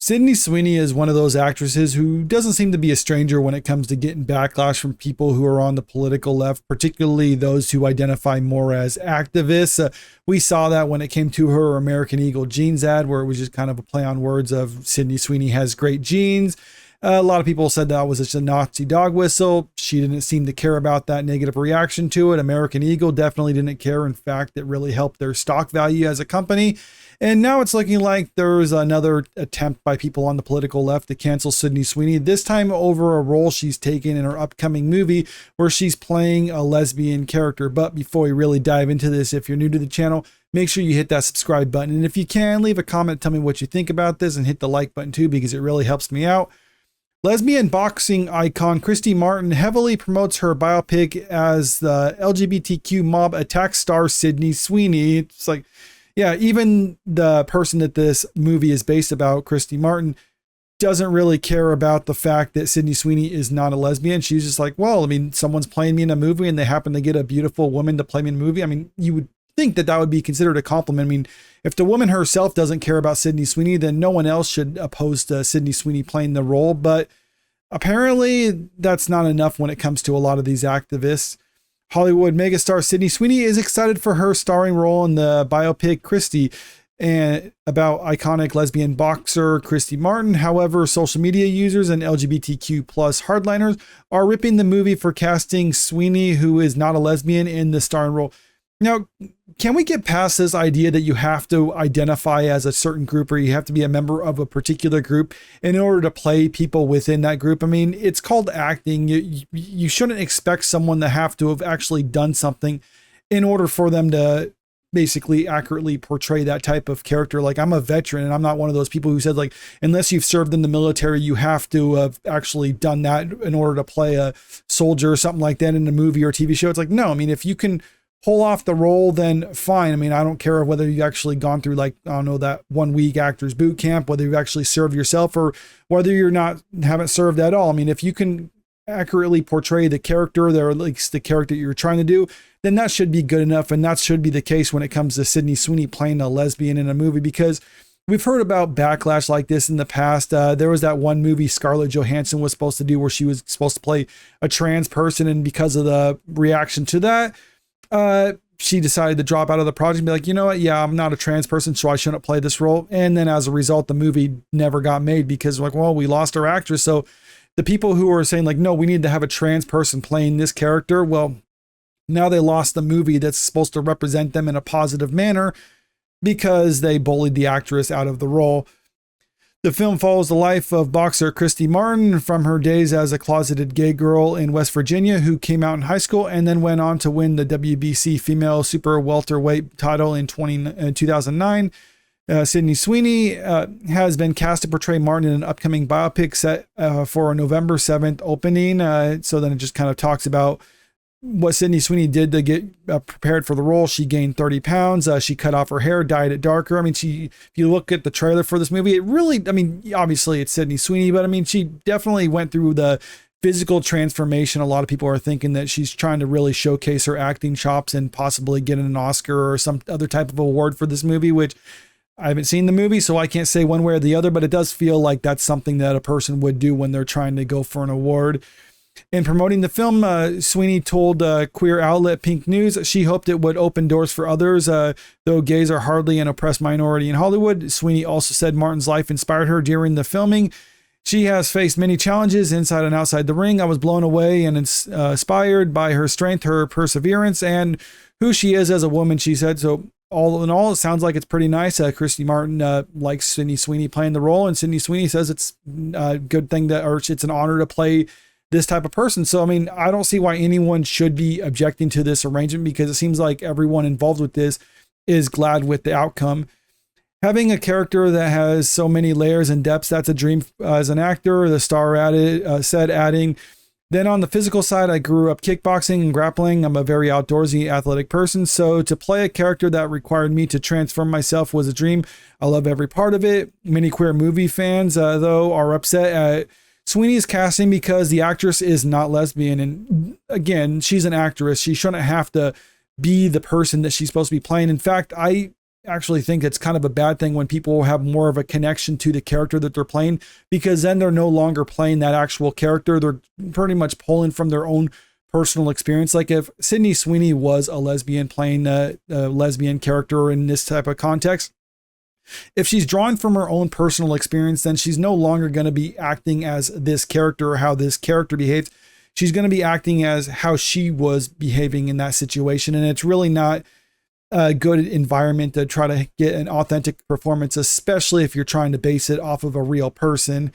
Sydney Sweeney is one of those actresses who doesn't seem to be a stranger when it comes to getting backlash from people who are on the political left, particularly those who identify more as activists. We saw that when it came to her American Eagle jeans ad, where it was just kind of a play on words of Sydney Sweeney has great jeans. A lot of people said that was just a Nazi dog whistle. She didn't seem to care about that negative reaction to it. American Eagle definitely didn't care. In fact, it really helped their stock value as a company. And now it's looking like there's another attempt by people on the political left to cancel Sydney Sweeney, this time over a role she's taken in her upcoming movie where she's playing a lesbian character. But before we really dive into this, if you're new to the channel, make sure you hit that subscribe button. And if you can, leave a comment, tell me what you think about this, and hit the like button too, because it really helps me out. Lesbian boxing icon Christy Martin heavily promotes her biopic as the LGBTQ mob attack star Sydney Sweeney. It's like, yeah, even the person that this movie is based about, Christy Martin, doesn't really care about the fact that Sydney Sweeney is not a lesbian. She's just like, well, I mean, someone's playing me in a movie and they happen to get a beautiful woman to play me in a movie. I mean, you would think that that would be considered a compliment. I mean, if the woman herself doesn't care about Sydney Sweeney, then no one else should oppose to Sydney Sweeney playing the role. But apparently that's not enough when it comes to a lot of these activists. Hollywood megastar Sydney Sweeney is excited for her starring role in the biopic Christy, and about iconic lesbian boxer Christy Martin. However, social media users and LGBTQ plus hardliners are ripping the movie for casting Sweeney, who is not a lesbian, in the starring role. Now, can we get past this idea that you have to identify as a certain group, or you have to be a member of a particular group in order to play people within that group? I mean, it's called acting. You shouldn't expect someone to have to have actually done something in order for them to basically accurately portray that type of character. Like, I'm a veteran and I'm not one of those people who said, like, unless you've served in the military, you have to have actually done that in order to play a soldier or something like that in a movie or TV show. It's like, no, I mean, if you can pull off the role, then fine. I mean, I don't care whether you've actually gone through, like, I don't know, that 1 week actors boot camp, whether you've actually served yourself or whether you're not, haven't served at all. I mean, if you can accurately portray the character, or at least the character you're trying to do, then that should be good enough. And that should be the case when it comes to Sydney Sweeney playing a lesbian in a movie, because we've heard about backlash like this in the past. There was that one movie Scarlett Johansson was supposed to do where she was supposed to play a trans person. And because of the reaction to that, she decided to drop out of the project and be like, you know what? Yeah, I'm not a trans person, so I shouldn't play this role. And then as a result, the movie never got made because, like, well, we lost our actress. So the people who are saying, like, no, we need to have a trans person playing this character, well, now they lost the movie that's supposed to represent them in a positive manner because they bullied the actress out of the role. The film follows the life of boxer Christy Martin from her days as a closeted gay girl in West Virginia who came out in high school and then went on to win the WBC female super welterweight title in 2009. Sydney Sweeney has been cast to portray Martin in an upcoming biopic set for a November 7th opening. So then it just kind of talks about what Sydney Sweeney did to get prepared for the role. She gained 30 pounds. She cut off her hair, dyed it darker. I mean, if you look at the trailer for this movie, it really, I mean, obviously it's Sydney Sweeney, but I mean, she definitely went through the physical transformation. A lot of people are thinking that she's trying to really showcase her acting chops and possibly get an Oscar or some other type of award for this movie, which I haven't seen the movie, so I can't say one way or the other, but it does feel like that's something that a person would do when they're trying to go for an award. In promoting the film, Sweeney told queer outlet Pink News she hoped it would open doors for others, though gays are hardly an oppressed minority in Hollywood. Sweeney also said Martin's life inspired her during the filming. She has faced many challenges inside and outside the ring. I was blown away and inspired by her strength, her perseverance, and who she is as a woman, she said. So all in all, it sounds like it's pretty nice. Christy Martin likes Sydney Sweeney playing the role, and Sydney Sweeney says it's a good thing or it's an honor to play this type of person. So, I mean, I don't see why anyone should be objecting to this arrangement because it seems like everyone involved with this is glad with the outcome. Having a character that has so many layers and depths, that's a dream as an actor, the star said, adding, then on the physical side, I grew up kickboxing and grappling. I'm a very outdoorsy, athletic person. So to play a character that required me to transform myself was a dream. I love every part of it. Many queer movie fans, though, are upset at Sweeney's casting because the actress is not lesbian. And again, she's an actress. She shouldn't have to be the person that she's supposed to be playing. In fact, I actually think it's kind of a bad thing when people have more of a connection to the character that they're playing, because then they're no longer playing that actual character. They're pretty much pulling from their own personal experience. Like if Sydney Sweeney was a lesbian playing a lesbian character in this type of context, if she's drawing from her own personal experience, then she's no longer going to be acting as this character or how this character behaves. She's going to be acting as how she was behaving in that situation. And it's really not a good environment to try to get an authentic performance, especially if you're trying to base it off of a real person.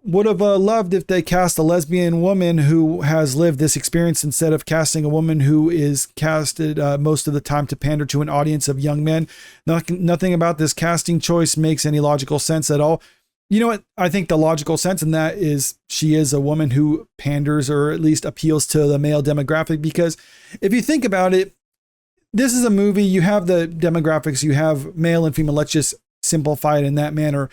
Would have loved if they cast a lesbian woman who has lived this experience instead of casting a woman who is casted most of the time to pander to an audience of young men. Nothing about this casting choice makes any logical sense at all. You know what? I think the logical sense in that is she is a woman who panders, or at least appeals to the male demographic, because if you think about it, this is a movie, you have the demographics, you have male and female. Let's just simplify it in that manner.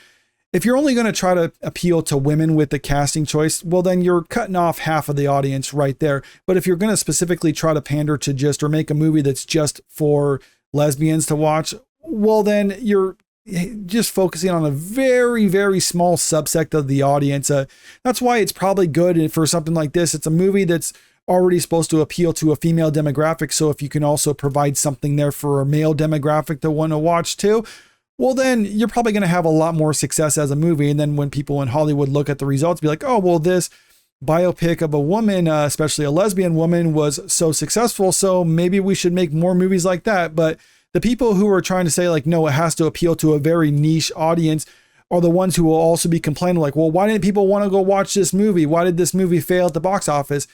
If you're only going to try to appeal to women with the casting choice, well, then you're cutting off half of the audience right there. But if you're going to specifically try to pander to just, or make a movie that's just for lesbians to watch, well, then you're just focusing on a very, very small subsect of the audience. That's why it's probably good for something like this. It's a movie that's already supposed to appeal to a female demographic. So if you can also provide something there for a male demographic to want to watch too, well, then you're probably going to have a lot more success as a movie. And then when people in Hollywood look at the results, be like, oh, well, this biopic of a woman, especially a lesbian woman, was so successful, so maybe we should make more movies like that. But the people who are trying to say like, no, it has to appeal to a very niche audience are the ones who will also be complaining like, well, why didn't people want to go watch this movie? Why did this movie fail at the box office?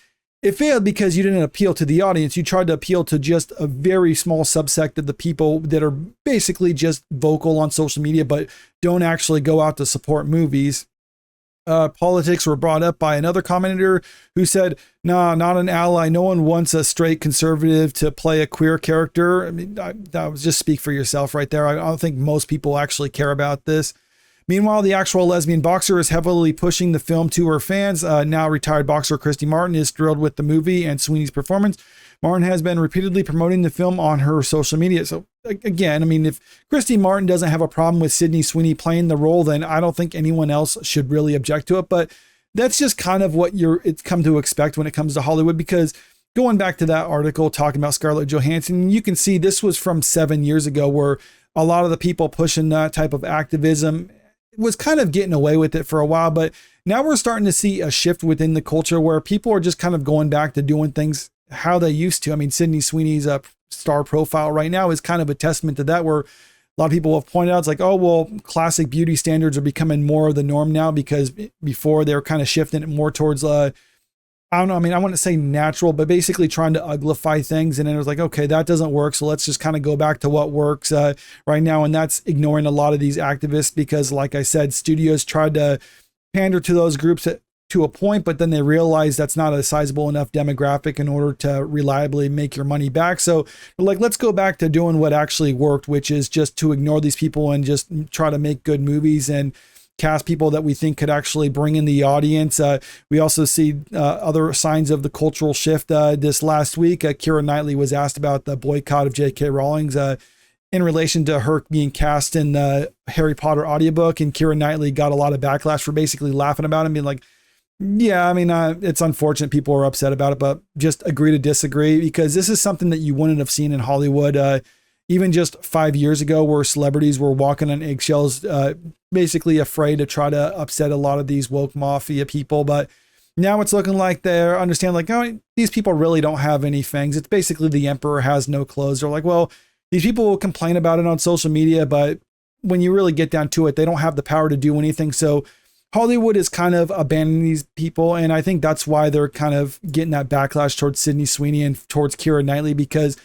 It failed because you didn't appeal to the audience. You tried to appeal to just a very small subsect of the people that are basically just vocal on social media, but don't actually go out to support movies. Politics were brought up by another commentator who said, nah, not an ally. No one wants a straight conservative to play a queer character. I mean, that was just speak for yourself right there. I don't think most people actually care about this. Meanwhile, the actual lesbian boxer is heavily pushing the film to her fans. Now retired boxer Christy Martin is thrilled with the movie and Sweeney's performance. Martin has been repeatedly promoting the film on her social media. So again, I mean, if Christy Martin doesn't have a problem with Sydney Sweeney playing the role, then I don't think anyone else should really object to it. But that's just kind of what it's come to expect when it comes to Hollywood, because going back to that article talking about Scarlett Johansson, you can see this was from 7 years ago, where a lot of the people pushing that type of activism was kind of getting away with it for a while. But now we're starting to see a shift within the culture where people are just kind of going back to doing things how they used to. I mean, Sydney Sweeney's star profile right now is kind of a testament to that, where a lot of people have pointed out, it's like, oh, well, classic beauty standards are becoming more of the norm now, because before they were kind of shifting it more towards, I don't know. I mean, I wouldn't say natural, but basically trying to uglify things. And then it was like, okay, that doesn't work. So let's just kind of go back to what works right now. And that's ignoring a lot of these activists, because like I said, studios tried to pander to those groups to a point, but then they realized that's not a sizable enough demographic in order to reliably make your money back. So like, let's go back to doing what actually worked, which is just to ignore these people and just try to make good movies and cast people that we think could actually bring in the audience. We also see other signs of the cultural shift. This last week, Keira Knightley was asked about the boycott of J.K. Rowling's in relation to her being cast in the Harry Potter audiobook. And Keira Knightley got a lot of backlash for basically laughing about it and being like, yeah, I mean, it's unfortunate people are upset about it, but just agree to disagree, because this is something that you wouldn't have seen in Hollywood even just 5 years ago, where celebrities were walking on eggshells, basically afraid to try to upset a lot of these woke mafia people. But now it's looking like they're understand like, oh, these people really don't have any fangs. It's basically the emperor has no clothes. They're like, well, these people will complain about it on social media, but when you really get down to it, they don't have the power to do anything. So Hollywood is kind of abandoning these people. And I think that's why they're kind of getting that backlash towards Sydney Sweeney and towards Keira Knightley, because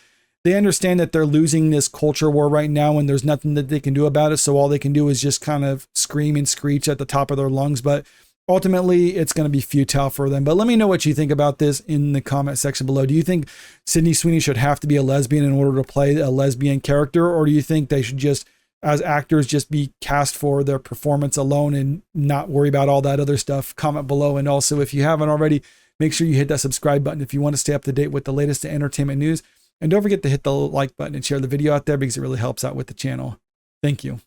they understand that they're losing this culture war right now and there's nothing that they can do about it. So all they can do is just kind of scream and screech at the top of their lungs. But ultimately, it's going to be futile for them. But let me know what you think about this in the comment section below. Do you think Sydney Sweeney should have to be a lesbian in order to play a lesbian character? Or do you think they should just, as actors, just be cast for their performance alone and not worry about all that other stuff? Comment below. And also, if you haven't already, make sure you hit that subscribe button if you want to stay up to date with the latest entertainment news. And don't forget to hit the like button and share the video out there because it really helps out with the channel. Thank you.